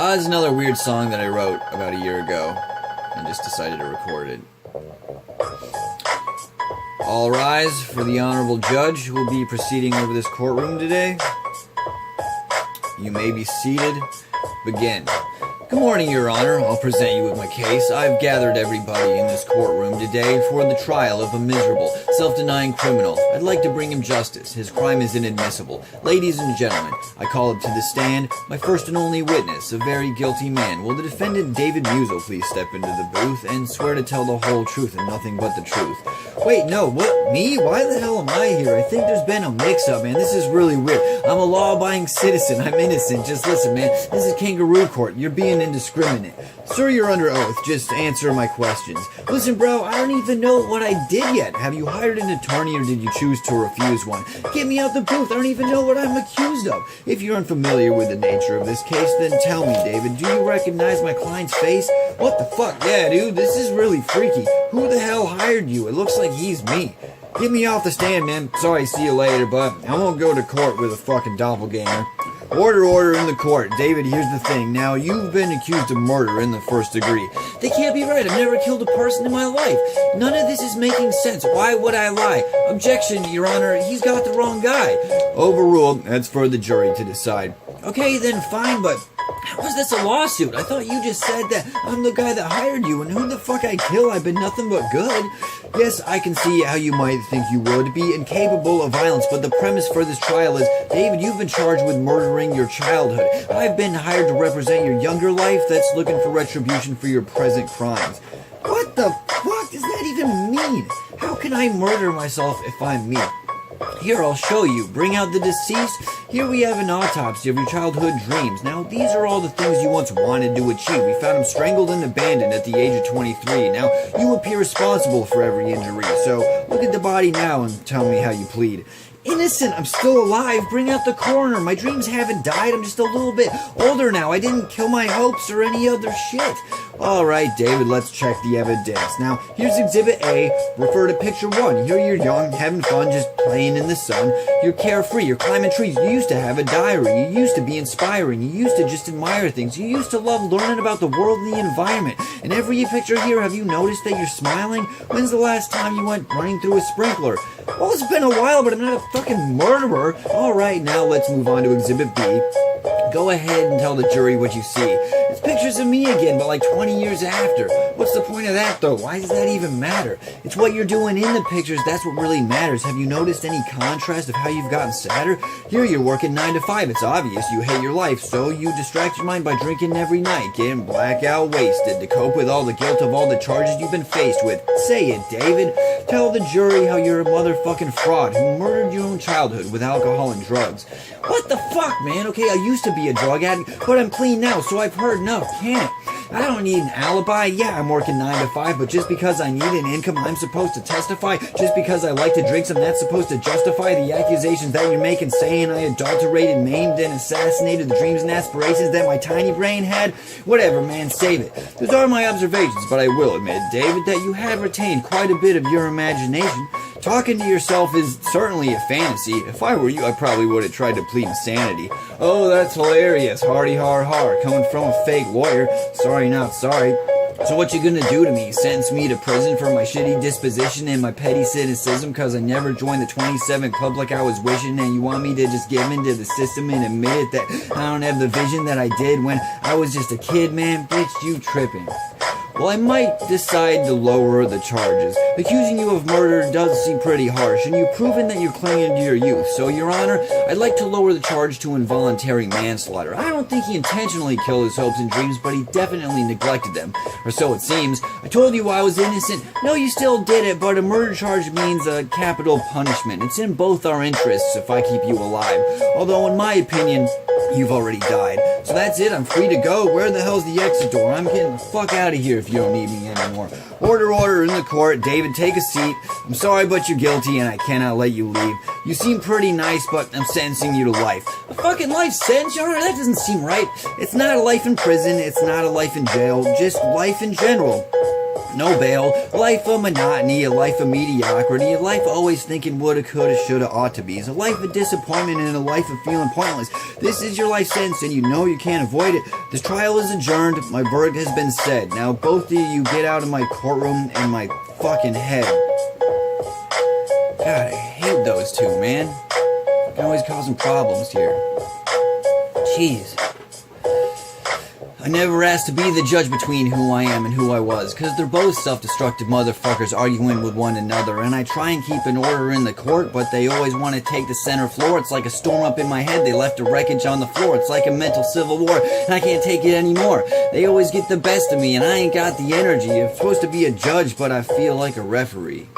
It's another weird song that I wrote about a year ago and just decided to record it. All rise for the honorable judge who will be proceeding over this courtroom today. You may be seated. Begin. Good morning, Your Honor. I'll present you with my case. I've gathered everybody in this courtroom today for the trial of a miserable, self-denying criminal. I'd like to bring him justice. His crime is inadmissible. Ladies and gentlemen, I call up to the stand my first and only witness, a very guilty man. Will the defendant David Musil please step into the booth and swear to tell the whole truth and nothing but the truth? Wait, no, what? Me? Why the hell am I here? I think there's been a mix-up, man. This is really weird. I'm a law-abiding citizen. I'm innocent. Just listen, man. This is kangaroo court. You're being indiscriminate. Sir, you're under oath. Just answer my questions. Listen, bro, I don't even know what I did yet. Have you hired an attorney or did you choose to refuse one? Get me out the booth. I don't even know what I'm accused of. If you're unfamiliar with the nature of this case, then tell me, David, do you recognize my client's face? What the fuck? Yeah, dude, this is really freaky. Who the hell hired you? It looks like he's me. Get me off the stand, man. Sorry, see you later, but I won't go to court with a fucking doppelganger. Order in the court. David, here's the thing. Now, you've been accused of murder in the first degree. They can't be right. I've never killed a person in my life. None of this is making sense. Why would I lie? Objection, Your Honor. He's got the wrong guy. Overruled. That's for the jury to decide. Okay, then fine, but how is this a lawsuit? I thought you just said that I'm the guy that hired you, and who the fuck I kill? I've been nothing but good. Yes, I can see how you might think you would be incapable of violence, but the premise for this trial is, David, you've been charged with murdering your childhood. I've been hired to represent your younger life that's looking for retribution for your present crimes. What the fuck does that even mean? How can I murder myself if I'm me? Here, I'll show you. Bring out the deceased. Here we have an autopsy of your childhood dreams. Now, these are all the things you once wanted to achieve. We found him strangled and abandoned at the age of 23. Now, you appear responsible for every injury. So, look at the body now and tell me how you plead. Innocent, I'm still alive. Bring out the coroner. My dreams haven't died. I'm just a little bit older now. I didn't kill my hopes or any other shit. Alright, David, let's check the evidence. Now, here's Exhibit A. Refer to Picture 1. Here you're young, having fun, just playing in the sun. You're carefree. You're climbing trees. You used to have a diary. You used to be inspiring. You used to just admire things. You used to love learning about the world and the environment. In every picture here, have you noticed that you're smiling? When's the last time you went running through a sprinkler? Well, it's been a while, but I'm not a fucking murderer. Alright, now let's move on to Exhibit B. Go ahead and tell the jury what you see. It's pictures of me again, but like 20 years after. What's the point of that, though? Why does that even matter? It's what you're doing in the pictures that's what really matters. Have you noticed any contrast of how you've gotten sadder? Here you're working 9 to 5. It's obvious you hate your life, so you distract your mind by drinking every night, getting blackout wasted to cope with all the guilt of all the charges you've been faced with. Say it, David. Tell the jury how you're a motherfucking fraud who murdered your own childhood with alcohol and drugs. What the fuck, man? Okay, I used to be a drug addict, but I'm clean now, so I've heard enough, can't it? I don't need an alibi. Yeah, I'm working 9 to 5, but just because I need an income, I'm supposed to testify? Just because I like to drink some, that's supposed to justify the accusations that you're making, saying I adulterated, maimed, and assassinated the dreams and aspirations that my tiny brain had? Whatever, man, save it. Those are my observations, but I will admit, David, that you have retained quite a bit of your imagination. Talking to yourself is certainly a fantasy. If I were you, I probably would have tried to plead insanity. Oh, that's hilarious. Hardy har har. Coming from a fake lawyer. Sorry, not sorry. So what you gonna do to me? Sentence me to prison for my shitty disposition and my petty cynicism cause I never joined the 27 club like I was wishing, and you want me to just give in to the system and admit it that I don't have the vision that I did when I was just a kid, man? Bitch, you tripping. Well, I might decide to lower the charges. Accusing you of murder does seem pretty harsh, and you've proven that you're clinging to your youth. So, Your Honor, I'd like to lower the charge to involuntary manslaughter. I don't think he intentionally killed his hopes and dreams, but he definitely neglected them. Or so it seems. I told you I was innocent. No, you still did it, but a murder charge means a capital punishment. It's in both our interests if I keep you alive. Although, in my opinion, you've already died. So that's it, I'm free to go. Where the hell's the exit door? I'm getting the fuck out of here if you don't need me anymore. Order in the court. David, take a seat. I'm sorry, but you're guilty and I cannot let you leave. You seem pretty nice, but I'm sentencing you to life. A fucking life sentence, Your Honor? That doesn't seem right. It's not a life in prison. It's not a life in jail. Just life in general. No bail, life of monotony, a life of mediocrity, a life always thinking woulda, coulda, shoulda, ought to be. It's a life of disappointment and a life of feeling pointless. This is your life sentence and you know you can't avoid it. This trial is adjourned, my verdict has been said. Now both of you get out of my courtroom and my fucking head. God, I hate those two, man. They're always causing problems here. Jeez. I never asked to be the judge between who I am and who I was, cause they're both self-destructive motherfuckers arguing with one another, and I try and keep an order in the court, but they always want to take the center floor. It's like a storm up in my head, they left a wreckage on the floor. It's like a mental civil war, and I can't take it anymore. They always get the best of me, and I ain't got the energy. I'm supposed to be a judge, but I feel like a referee.